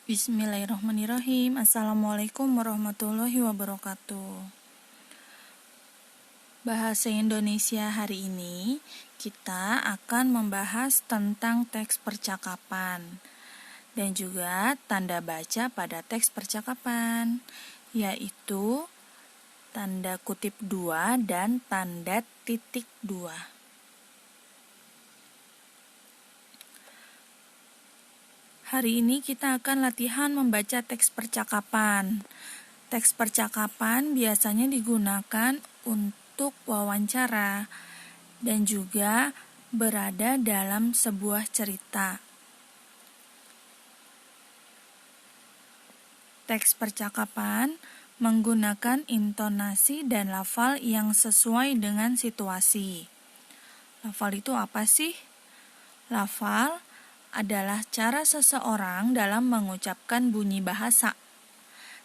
Bismillahirrahmanirrahim. Assalamualaikum warahmatullahi wabarakatuh. Bahasa Indonesia hari ini kita akan membahas tentang teks percakapan dan juga tanda baca pada teks percakapan, yaitu tanda kutip 2 dan tanda titik 2. Hari ini kita akan latihan membaca teks percakapan. Teks percakapan biasanya digunakan untuk wawancara dan juga berada dalam sebuah cerita. Teks percakapan menggunakan intonasi dan lafal yang sesuai dengan situasi. Lafal itu apa sih? Lafal adalah cara seseorang dalam mengucapkan bunyi bahasa.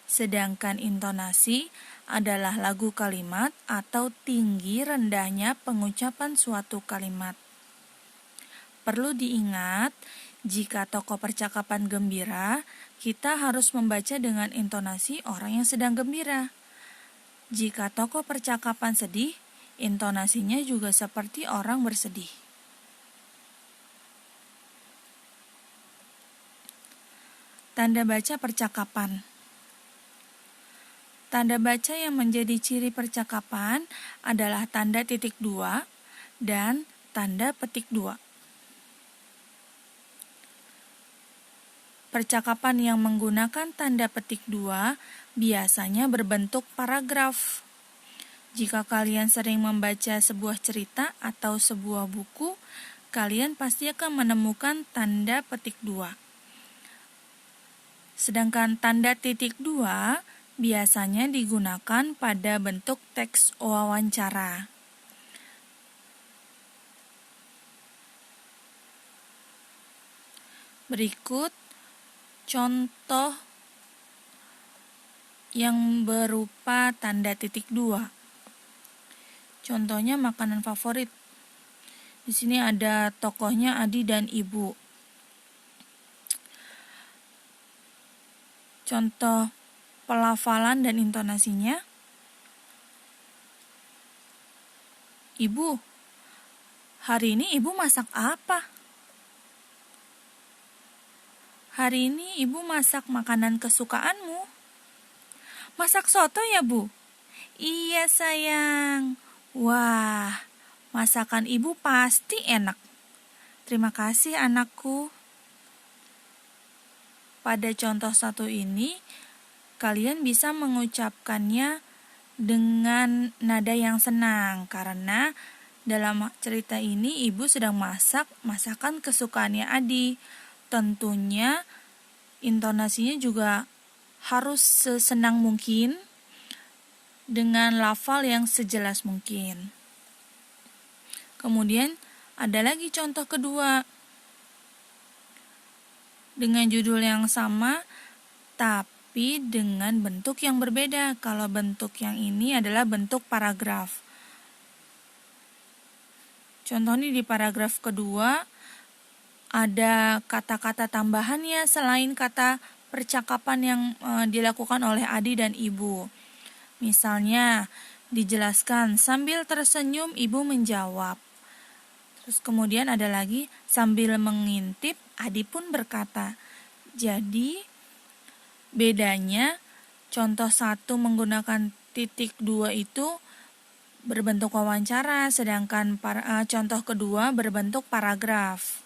Sedangkan intonasi adalah lagu kalimat atau tinggi rendahnya pengucapan suatu kalimat. Perlu diingat, jika tokoh percakapan gembira, kita harus membaca dengan intonasi orang yang sedang gembira. Jika tokoh percakapan sedih, intonasinya juga seperti orang bersedih. Tanda baca percakapan. Tanda baca yang menjadi ciri percakapan adalah tanda titik 2 dan tanda petik 2. Percakapan yang menggunakan tanda petik 2 biasanya berbentuk paragraf. Jika kalian sering membaca sebuah cerita atau sebuah buku, kalian pasti akan menemukan tanda petik 2. Sedangkan tanda titik 2 biasanya digunakan pada bentuk teks wawancara. Berikut contoh yang berupa tanda titik 2. Contohnya makanan favorit. Di sini ada tokohnya Adi dan Ibu. Contoh pelafalan dan intonasinya. Ibu, hari ini ibu masak apa? Hari ini ibu masak makanan kesukaanmu. Masak soto ya, Bu? Iya, sayang. Wah, masakan ibu pasti enak. Terima kasih, anakku. Pada contoh satu ini, kalian bisa mengucapkannya dengan nada yang senang karena dalam cerita ini ibu sedang masak masakan kesukaannya Adi. Tentunya intonasinya juga harus sesenang mungkin dengan lafal yang sejelas mungkin. Kemudian ada lagi contoh kedua dengan judul yang sama tapi dengan bentuk yang berbeda. Kalau bentuk yang ini adalah bentuk paragraf. Contohnya di paragraf kedua ada kata-kata tambahannya selain kata percakapan yang dilakukan oleh Adi dan Ibu. Misalnya dijelaskan sambil tersenyum Ibu menjawab. Terus kemudian ada lagi sambil mengintip Adi pun berkata. Jadi bedanya contoh 1 menggunakan titik 2 itu berbentuk wawancara, sedangkan contoh kedua berbentuk paragraf.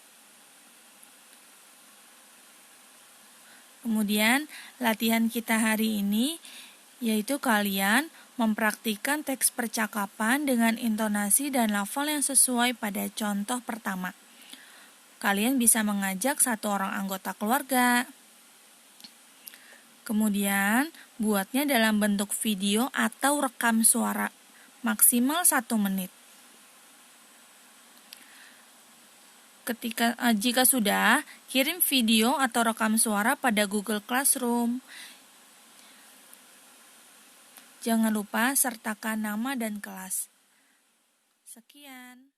Kemudian latihan kita hari ini yaitu kalian mempraktikkan teks percakapan dengan intonasi dan lafal yang sesuai pada contoh pertama. Kalian bisa mengajak 1 orang anggota keluarga. Kemudian buatnya dalam bentuk video atau rekam suara maksimal 1 menit. Jika sudah, kirim video atau rekam suara pada Google Classroom. Jangan lupa sertakan nama dan kelas. Sekian.